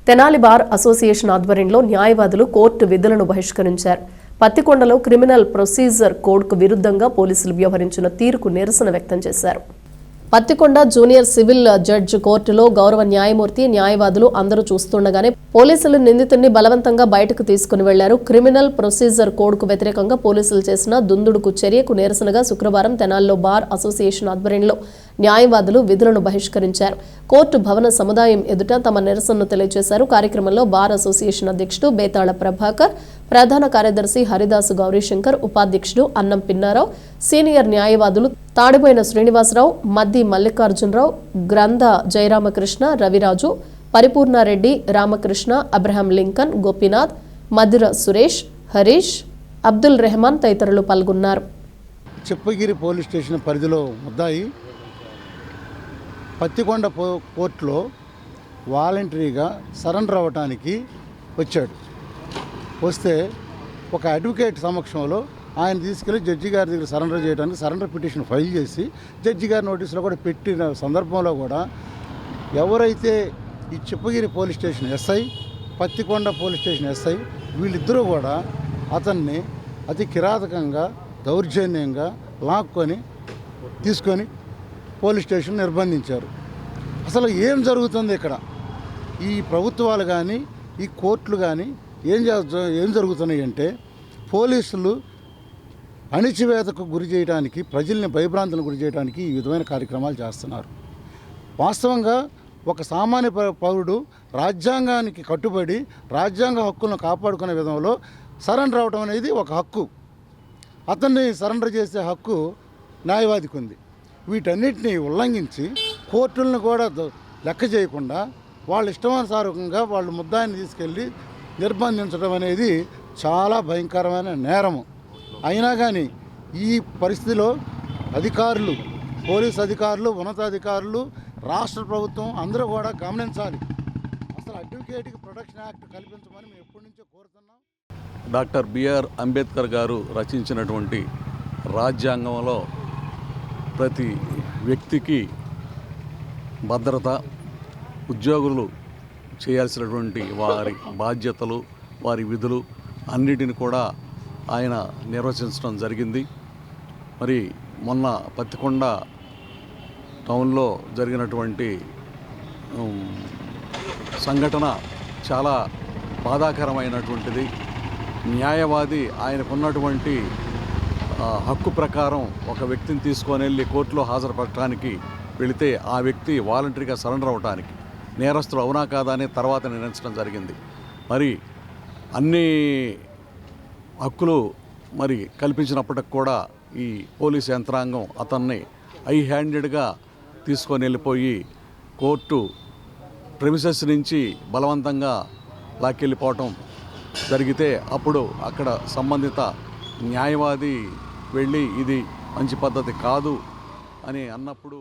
Tenali bar association ఆధ్వర్యంలో న్యాయవాదులు court విధులను బహిష్కరించారు. పత్తికొండలో క్రిమినల్ ప్రొసీజర్ కోడ్కు విరుద్ధంగా పోలీసులు వ్యవహరించిన తీరుకు నిరసన వ్యక్తం చేశారు. పత్తికొండ జూనియర్ సివిల్ జడ్జి కోర్టులో గౌరవ న్యాయమూర్తి, న్యాయవాదులు అందరూ చూస్తుండగానే పోలీసులు నిందితుడిని బలవంతంగా బయటకు తీసుకుని వెళ్లారు. క్రిమినల్ ప్రొసీజర్ కోడ్కు వ్యతిరేకంగా పోలీసులు చేసిన దుందుడుకు చర్యకు నిరసనగా శుక్రవారం తెనాలిలో బార్ అసోసియేషన్ ఆధ్వర్యంలో న్యాయవాదులు విధులను బహిష్కరించారు. కోర్టు భవన సముదాయం ఎదుట తమ నిరసనను తెలియజేశారు. కార్యక్రమంలో బార్ అసోసియేషన్ అధ్యక్షుడు బేతాళ ప్రభాకర్, ప్రధాన కార్యదర్శి హరిదాసు గౌరీశంకర్, ఉపాధ్యక్షుడు అన్నం పిన్నారావు, సీనియర్ న్యాయవాదులు తాడిపోయిన శ్రీనివాసరావు, మద్ది మల్లికార్జునరావు, గ్రంథ జయరామకృష్ణ, రవిరాజు, పరిపూర్ణారెడ్డి, రామకృష్ణ, అబ్రహాం లింకన్, గోపీనాథ్, మధిర సురేష్, హరీష్, అబ్దుల్ రెహమాన్ తదితరులు పాల్గొన్నారు. చిప్పగిరి పోలీస్ స్టేషన్ పరిధిలో ముద్దాయి పత్తికొండ కోర్టులో వాలంటరీగా సరెండర్ అవ్వటానికి వచ్చాడు. వస్తే ఒక అడ్వకేట్ సమక్షంలో ఆయన తీసుకెళ్లి జడ్జి గారి దగ్గర సరెండర్ చేయడానికి సరెండర్ పిటిషన్ ఫైల్ చేసి జడ్జి గారి నోటీసులో కూడా పెట్టిన సందర్భంలో కూడా ఎవరైతే ఈ Chippagiri police station SI, Pattikonda police station SI వీళ్ళిద్దరూ కూడా అతన్ని అతి కిరాతకంగా దౌర్జన్యంగా లాక్కొని తీసుకొని పోలీస్ స్టేషన్ నిర్బంధించారు. అసలు ఏం జరుగుతుంది ఇక్కడ? ఈ ప్రభుత్వాలు కానీ ఈ కోర్టులు కానీ ఏం జరుగుతున్నాయి అంటే పోలీసులు అణిచివేతకు గురి చేయడానికి, ప్రజల్ని భయభ్రాంతులకు గురి చేయడానికి ఈ విధమైన కార్యక్రమాలు చేస్తున్నారు. వాస్తవంగా ఒక సామాన్య పౌరుడు రాజ్యాంగానికి కట్టుబడి రాజ్యాంగ హక్కులను కాపాడుకునే విధంలో సరెండర్ అవడం అనేది ఒక హక్కు. అతన్ని సరెండర్ చేసే హక్కు న్యాయవాదికి ఉంది. వీటన్నిటిని ఉల్లంఘించి కోర్టులను కూడా లెక్క చేయకుండా వాళ్ళ ఇష్టానుసారంగా వాళ్ళు ముద్దాయిని తీసుకెళ్ళి నిర్బంధించడం అనేది చాలా భయంకరమైన నేరము. అయినా కానీ ఈ పరిస్థితిలో అధికారులు, పోలీస్ అధికారులు, ఉన్నతాధికారులు, రాష్ట్ర ప్రభుత్వం అందరూ కూడా గమనించాలి. అసలు అడ్వకేట్కి ప్రొటెక్షన్ యాక్ట్ కల్పించమని మేము ఎప్పటి నుంచో కోరుతున్నాం. డాక్టర్ బిఆర్ అంబేద్కర్ గారు రచించినటువంటి రాజ్యాంగంలో ప్రతి వ్యక్తికి భద్రత, ఉద్యోగులు చేయాల్సినటువంటి వారి బాధ్యతలు, వారి విధులు అన్నిటిని కూడా ఆయన నిర్వచించడం జరిగింది. మరి మొన్న పత్తికొండ టౌన్లో జరిగినటువంటి సంఘటన చాలా బాధాకరమైనటువంటిది. న్యాయవాది ఆయనకున్నటువంటి హక్కు ప్రకారం ఒక వ్యక్తిని తీసుకొని వెళ్ళి కోర్టులో హాజరుపడటానికి వెళితే ఆ వ్యక్తి వాలంటరీగా సరెండర్ అవ్వడానికి నేరస్తులు అవునా కాదా అని తర్వాత నిర్ణయించడం జరిగింది. మరి అన్ని హక్కులు మరి కల్పించినప్పటికి కూడా ఈ పోలీస్ యంత్రాంగం అతన్ని హ్యాండెడ్గా తీసుకొని వెళ్ళిపోయి కోర్టు ప్రెమిసెస్ నుంచి బలవంతంగా లాక్కెళ్ళిపోవటం జరిగితే అప్పుడు అక్కడ సంబంధిత న్యాయవాది వెళ్ళి ఇది మంచి పద్ధతి కాదు అని అన్నప్పుడు